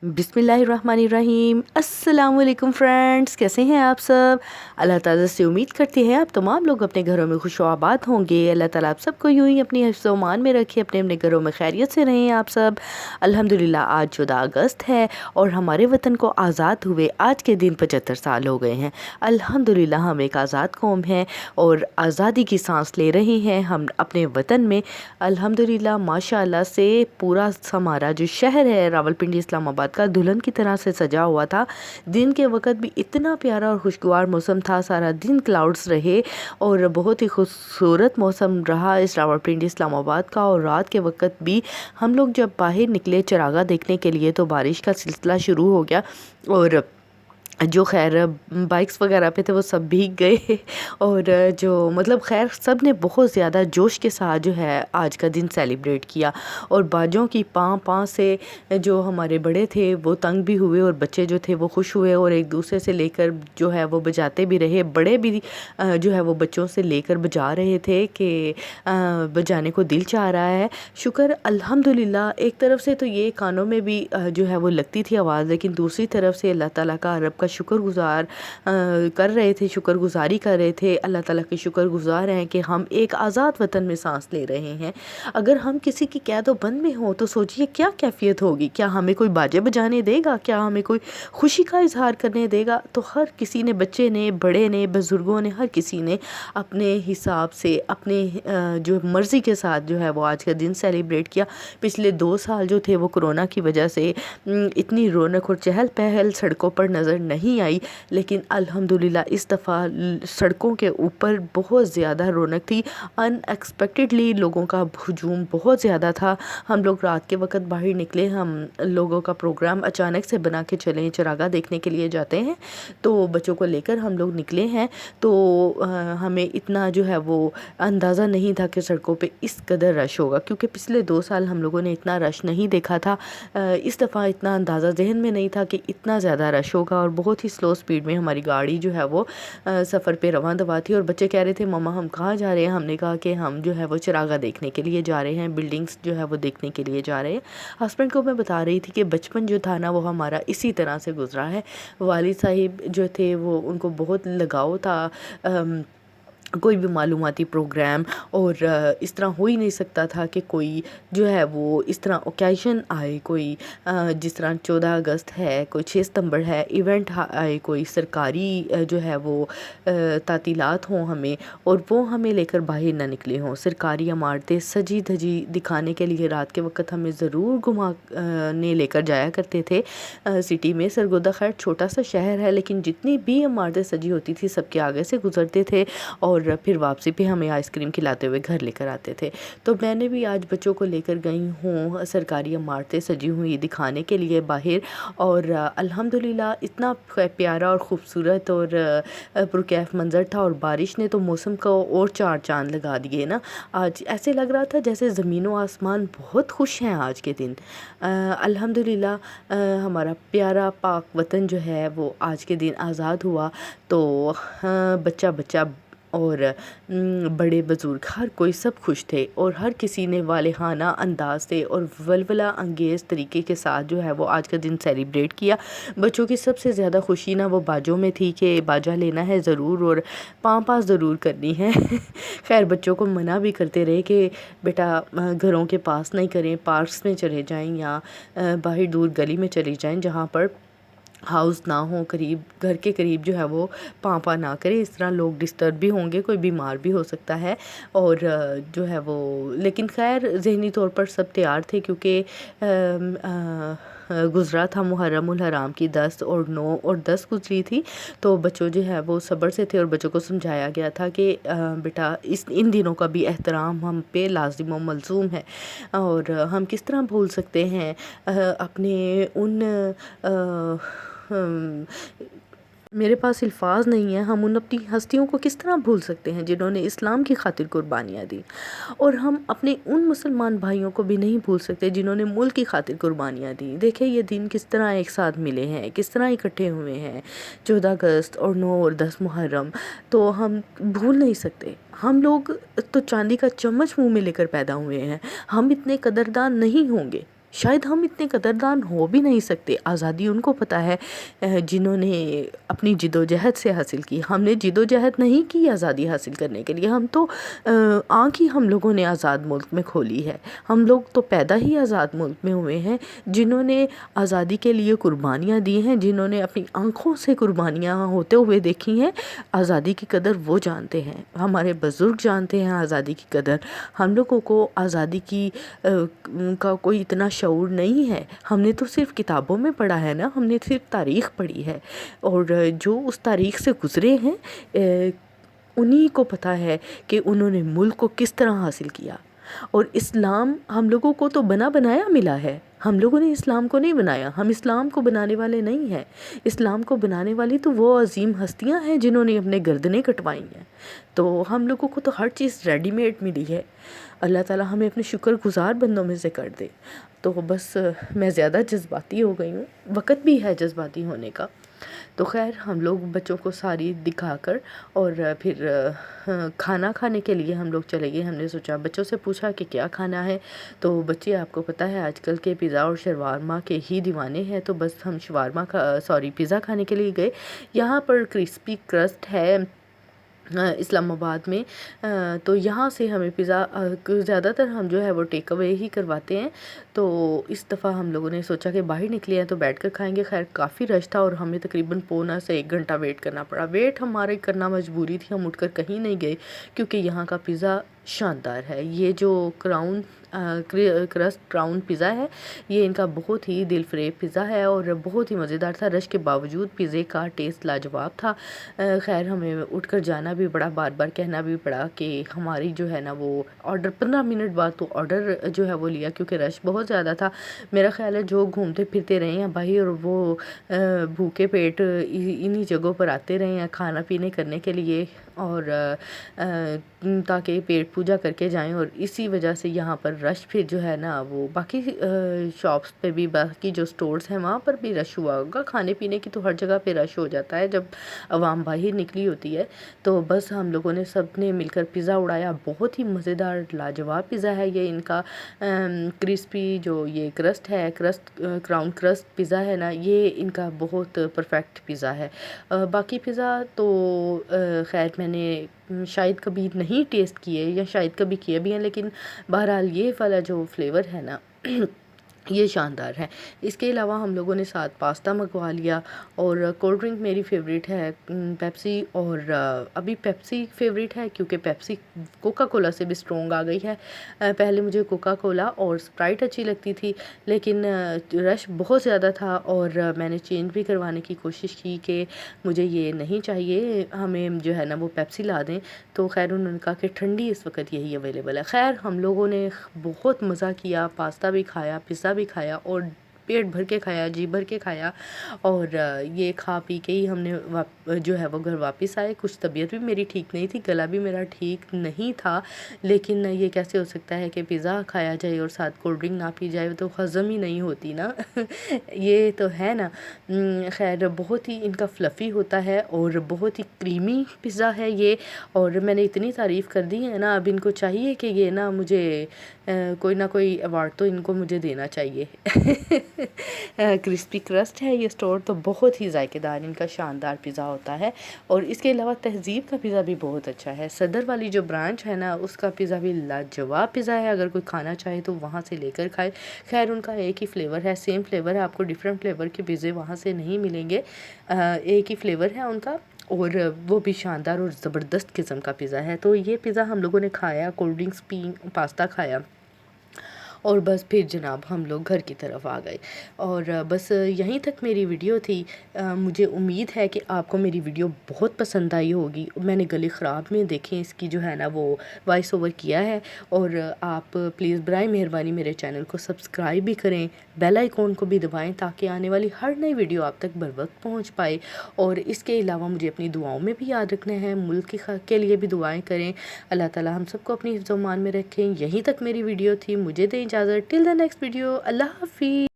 बिस्मिल्लाहिर्रहमानिर्रहीम। अस्सलाम वालेकुम फ्रेंड्स, कैसे हैं आप सब। अल्लाह ताला से उम्मीद करते हैं आप तमाम लोग अपने घरों में खुश आबाद होंगे। अल्लाह ताला आप सबको यूं ही अपनी हिफ्ज़ मान में रखे, अपने अपने घरों में खैरियत से रहें आप सब। अल्हम्दुलिल्लाह आज 14 अगस्त है और हमारे वतन को आज़ाद हुए आज के दिन 75 साल हो गए हैं। अल्हम्दुलिल्लाह हम एक आज़ाद कौम हैं और आज़ादी की सांस ले रहे हैं हम अपने वतन में। अल्हम्दुलिल्लाह माशाअल्लाह से पूरा हमारा जो शहर है रावलपिंडी इस्लामाबाद का दुल्हन की तरह से सजा हुआ था। दिन के वक्त भी इतना प्यारा और खुशगवार मौसम था, सारा दिन क्लाउड्स रहे और बहुत ही खूबसूरत मौसम रहा इस रावलपिंडी इस्लामाबाद का। और रात के वक्त भी हम लोग जब बाहर निकले चरागा देखने के लिए तो बारिश का सिलसिला शुरू हो गया और जो खैर बाइक्स वगैरह पे थे वो सब भीग गए और जो मतलब खैर सब ने बहुत ज़्यादा जोश के साथ जो है आज का दिन सेलिब्रेट किया। और बाजों की पाँ से जो हमारे बड़े थे वो तंग भी हुए और बच्चे जो थे वो खुश हुए और एक दूसरे से लेकर जो है वो बजाते भी रहे। बड़े भी जो है वो बच्चों से लेकर बजा रहे थे कि बजाने को दिल चाह रहा है। शुक्र अल्हम्दुलिल्लाह, एक तरफ से तो ये कानों में भी जो है वो लगती थी आवाज़, लेकिन दूसरी तरफ से अल्लाह ताला का रब का शुक्रगुज़ार कर रहे थे, शुक्रगुज़ारी कर रहे थे। अल्लाह ताला के शुक्रगुज़ार हैं कि हम एक आज़ाद वतन में सांस ले रहे हैं। अगर हम किसी की कैद बंद में हो तो सोचिए क्या कैफियत होगी। क्या हमें कोई बाजे बजाने देगा, क्या हमें कोई खुशी का इजहार करने देगा। तो हर किसी ने, बच्चे ने, बड़े ने, बुज़ुर्गों ने, हर किसी ने अपने हिसाब से अपने जो मर्ज़ी के साथ जो है वो आज का दिन सेलिब्रेट किया। पिछले 2 साल जो थे वो कोरोना की वजह से इतनी रौनक और चहल पहल सड़कों पर नज़र नहीं आई, लेकिन अल्हम्दुलिल्लाह इस दफ़ा सड़कों के ऊपर बहुत ज़्यादा रौनक थी। अनएक्सपेक्टेडली लोगों का हुजूम बहुत ज़्यादा था। हम लोग रात के वक्त बाहर निकले, हम लोगों का प्रोग्राम अचानक से बना के चले, चरागा देखने के लिए जाते हैं तो बच्चों को लेकर हम लोग निकले हैं। तो हमें इतना जो है वो अंदाज़ा नहीं था कि सड़कों पे इस कदर रश होगा, क्योंकि पिछले 2 साल हम लोगों ने इतना रश नहीं देखा था। इस दफ़ा इतना अंदाज़ा जहन में नहीं था कि इतना ज़्यादा रश होगा और बहुत ही स्लो स्पीड में हमारी गाड़ी जो है वो सफ़र पे रवां दवा थी। और बच्चे कह रहे थे मम्मा हम कहाँ जा रहे हैं। हमने कहा कि हम जो है वो चरागा देखने के लिए जा रहे हैं, बिल्डिंग्स जो है वो देखने के लिए जा रहे हैं। हस्बैंड को मैं बता रही थी कि बचपन जो था ना वो हमारा इसी तरह से गुजरा है। वालिद साहिब जो थे वो उनको बहुत लगाव था कोई भी मालूमाती प्रोग्राम, और इस तरह हो ही नहीं सकता था कि कोई जो है वो इस तरह ओकेजन आए, कोई जिस तरह 14 अगस्त है, कोई 6 सितंबर है, इवेंट आए, कोई सरकारी जो है वो तातीलात हों हमें और वो हमें लेकर बाहर ना निकले हों। सरकारी इमारतें सजी धजी दिखाने के लिए रात के वक्त हमें ज़रूर घुमाने लेकर जाया करते थे सिटी में। सरगोदा खैर छोटा सा शहर है, लेकिन जितनी भी इमारतें सजी होती थी सबके आगे से गुजरते थे और फिर वापसी पे हमें आइसक्रीम खिलाते हुए घर लेकर आते थे। तो मैंने भी आज बच्चों को लेकर गई हूँ सरकारी इमारतें सजी हुई दिखाने के लिए बाहर, और अल्हम्दुलिल्लाह इतना प्यारा और ख़ूबसूरत और पुरकैफ मंज़र था। और बारिश ने तो मौसम को और 4 चाँद लगा दिए ना। आज ऐसे लग रहा था जैसे ज़मीन व आसमान बहुत खुश हैं आज के दिन। अल्हम्दुलिल्लाह हमारा प्यारा पाक वतन जो है वो आज के दिन आज़ाद हुआ। तो बच्चा बच्चा और बड़े बुज़ुर्ग हर कोई सब खुश थे और हर किसी ने वालेहाना अंदाज से और वलवला अंगेज़ तरीके के साथ जो है वो आज का दिन सेलिब्रेट किया। बच्चों की सबसे ज़्यादा खुशी ना वो बाजों में थी कि बाजा लेना है ज़रूर और पाँव ज़रूर करनी है खैर बच्चों को मना भी करते रहे कि बेटा घरों के पास नहीं करें, पार्क्स में चले जाएं या बाहर दूर गली में चले जाएं जहाँ पर हाउस ना हो, करीब घर के करीब जो है वो पाँव ना करे। इस तरह लोग डिस्टर्ब भी होंगे, कोई बीमार भी हो सकता है। और जो है वो लेकिन खैर ज़हनी तौर पर सब तैयार थे क्योंकि गुज़रा था मुहर्रमुल हराम की 10 और 9 और 10 गुज़री थी। तो बच्चों जो है वो सब्र से थे और बच्चों को समझाया गया था कि बेटा इन दिनों का भी एहतराम हम पे लाजिम व मलज़ूम है और हम किस तरह भूल सकते हैं अपने उन मेरे पास अल्फाज नहीं है, हम उन अपनी हस्तियों को किस तरह भूल सकते हैं जिन्होंने इस्लाम की खातिर कुर्बानियाँ दी। और हम अपने उन मुसलमान भाइयों को भी नहीं भूल सकते जिन्होंने मुल्क की खातिर कुर्बानियाँ दी। देखिए ये दिन किस तरह एक साथ मिले हैं, किस तरह इकट्ठे हुए हैं। 14 अगस्त और 9 और 10 मुहर्रम तो हम भूल नहीं सकते। हम लोग तो चांदी का चम्मच मुँह में लेकर पैदा हुए हैं, हम इतने कदरदान नहीं होंगे। शायद हम इतने कदरदान हो भी नहीं सकते। आज़ादी उनको पता है जिन्होंने अपनी जिदोजहद से हासिल की। हमने जिदोजहद नहीं की आज़ादी हासिल करने के लिए, हम तो आँख ही हम लोगों ने आज़ाद मुल्क में खोली है। हम लोग तो पैदा ही आज़ाद मुल्क में हुए हैं, जिन्होंने आज़ादी के लिए कुर्बानियाँ दी हैं, जिन्होंने अपनी आँखों से कुर्बानियाँ होते हुए देखी हैं। आज़ादी की कदर वो जानते हैं, हमारे बुज़ुर्ग जानते हैं आज़ादी की कदर। हम लोगों को आज़ादी की का कोई इतना शऊर नहीं है। हमने तो सिर्फ़ किताबों में पढ़ा है ना, हमने सिर्फ़ तारीख़ पढ़ी है, और जो उस तारीख़ से गुज़रे हैं उन्हीं को पता है कि उन्होंने मुल्क को किस तरह हासिल किया। और इस्लाम हम लोगों को तो बना बनाया मिला है, हम लोगों ने इस्लाम को नहीं बनाया। हम इस्लाम को बनाने वाले नहीं हैं। इस्लाम को बनाने वाली तो वो अजीम हस्तियां हैं जिन्होंने अपने गर्दनें कटवाई हैं। तो हम लोगों को तो हर चीज़ रेडीमेड मिली है। अल्लाह ताला हमें अपने शुक्रगुज़ार बंदों में से कर दे। तो बस मैं ज़्यादा जज्बाती हो गई हूँ, वक़्त भी है जज्बाती होने का। तो खैर हम लोग बच्चों को सारी दिखाकर और फिर खाना खाने के लिए हम लोग चले गए। हमने सोचा, बच्चों से पूछा कि क्या खाना है, तो बच्चे आपको पता है आजकल के पिज़्ज़ा और शवारमा के ही दीवाने हैं। तो बस हम पिज़्ज़ा खाने के लिए गए। यहाँ पर क्रिस्पी क्रस्ट है इस्लामाबाद में। तो यहाँ से हमें पिज़्ज़ा ज़्यादातर हम जो है वो टेक अवे ही करवाते हैं। तो इस दफ़ा हम लोगों ने सोचा कि बाहर निकले हैं तो बैठकर खाएंगे। खैर काफ़ी रश था और हमें तकरीबन पौना से 1 घंटा वेट करना पड़ा। वेट हमारे करना मजबूरी थी, हम उठकर कहीं नहीं गए क्योंकि यहाँ का पिज़्ज़ा शानदार है। ये जो क्रस्ट क्राउन पिज़्ज़ा है, ये इनका बहुत ही दिल फरेब पिज़्ज़ा है और बहुत ही मज़ेदार था। रश के बावजूद पिज़्ज़े का टेस्ट लाजवाब था। खैर हमें उठकर जाना भी पड़ा, बार बार कहना भी पड़ा कि हमारी जो है ना वो ऑर्डर 15 मिनट बाद तो ऑर्डर जो है वो लिया क्योंकि रश बहुत ज़्यादा था। मेरा ख्याल है जो घूमते फिरते रहे हैं भाई और वो भूखे पेट इन्हीं जगहों पर आते रहे हैं खाना पीने करने के लिए और ताकि पेट पूजा करके जाएं, और इसी वजह से यहाँ पर रश फिर जो है ना वो बाकी शॉप्स पे भी, बाकी जो स्टोर्स हैं वहाँ पर भी रश हुआ होगा। खाने पीने की तो हर जगह पे रश हो जाता है जब आवाम बाहर निकली होती है। तो बस हम लोगों ने सब ने मिलकर पिज़्ज़ा उड़ाया। बहुत ही मज़ेदार लाजवाब पिज़्ज़ा है ये। इनका क्रिस्पी जो ये क्राउन क्रस्ट पिज़्ज़ा है ना, ये इनका बहुत परफेक्ट पिज़्ज़ा है। बाकी पिज़्ज़ा तो खैर मैंने शायद कभी नहीं टेस्ट किए या शायद कभी किए भी हैं, लेकिन बहरहाल ये वाला जो फ्लेवर है ना ये शानदार है। इसके अलावा हम लोगों ने साथ पास्ता मंगवा लिया और कोल्ड ड्रिंक मेरी फ़ेवरेट है पेप्सी, और अभी पेप्सी फ़ेवरेट है क्योंकि पेप्सी कोका कोला से भी स्ट्रॉन्ग आ गई है। पहले मुझे कोका कोला और स्प्राइट अच्छी लगती थी, लेकिन रश बहुत ज़्यादा था और मैंने चेंज भी करवाने की कोशिश की कि मुझे ये नहीं चाहिए, हमें जो है ना वो पेप्सी ला दें। तो खैर उन्होंने कहा कि ठंडी इस वक्त यही अवेलेबल है। खैर हम लोगों ने बहुत मज़ा किया, पास्ता भी खाया, पिज़्ज़ा भी खाया और पेट भर के खाया, जी भर के खाया। और ये खा पी के ही हमने जो है वो घर वापस आए। कुछ तबीयत भी मेरी ठीक नहीं थी, गला भी मेरा ठीक नहीं था, लेकिन ये कैसे हो सकता है कि पिज़्ज़ा खाया जाए और साथ कोल्ड ड्रिंक ना पी जाए, तो हज़म ही नहीं होती ना ये तो है ना। खैर बहुत ही इनका फ्लफ़ी होता है और बहुत ही क्रीमी पिज़्ज़ा है ये, और मैंने इतनी तारीफ़ कर दी है ना, अब इनको चाहिए कि ये ना मुझे कोई ना कोई अवार्ड तो इनको मुझे देना चाहिए क्रिस्पी क्रस्ट है ये स्टोर, तो बहुत ही जायकेदार इनका शानदार पिज़्ज़ा होता है। और इसके अलावा तहज़ीब का पिज़्ज़ा भी बहुत अच्छा है। सदर वाली जो ब्रांच है ना, उसका पिज़्ज़ा भी लाजवाब पिज़्ज़ा है। अगर कोई खाना चाहे तो वहाँ से लेकर खाए। खैर उनका एक ही फ्लेवर है, सेम फ्लेवर है, आपको डिफरेंट फ्लेवर के पिज़्ज़े वहाँ से नहीं मिलेंगे। एक ही फ्लेवर है उनका और वो भी शानदार और ज़बरदस्त किस्म का पिज़्ज़ा है। तो ये पिज़्ज़ा हम लोगों ने खाया, कोल्ड ड्रिंक्स पी, पास्ता खाया और बस फिर जनाब हम लोग घर की तरफ आ गए। और बस यहीं तक मेरी वीडियो थी। मुझे उम्मीद है कि आपको मेरी वीडियो बहुत पसंद आई होगी। मैंने गले ख़राब में देखें इसकी जो है ना वो वॉइस ओवर किया है, और आप प्लीज़ बराए मेहरबानी मेरे चैनल को सब्सक्राइब भी करें, बेल आइकॉन को भी दबाएं ताकि आने वाली हर नई वीडियो आप तक बर वक्त पहुँच पाए। और इसके अलावा मुझे अपनी दुआओं में भी याद रखना है, मुल्क के लिए भी दुआएँ करें। अल्लाह ताला हम सबको अपनी हिफ्ज़-ओ-मान में रखें। यहीं तक मेरी वीडियो थी, मुझे दें इजाज़त। टिल द नेक्स्ट वीडियो, अल्लाह हाफ़िज़।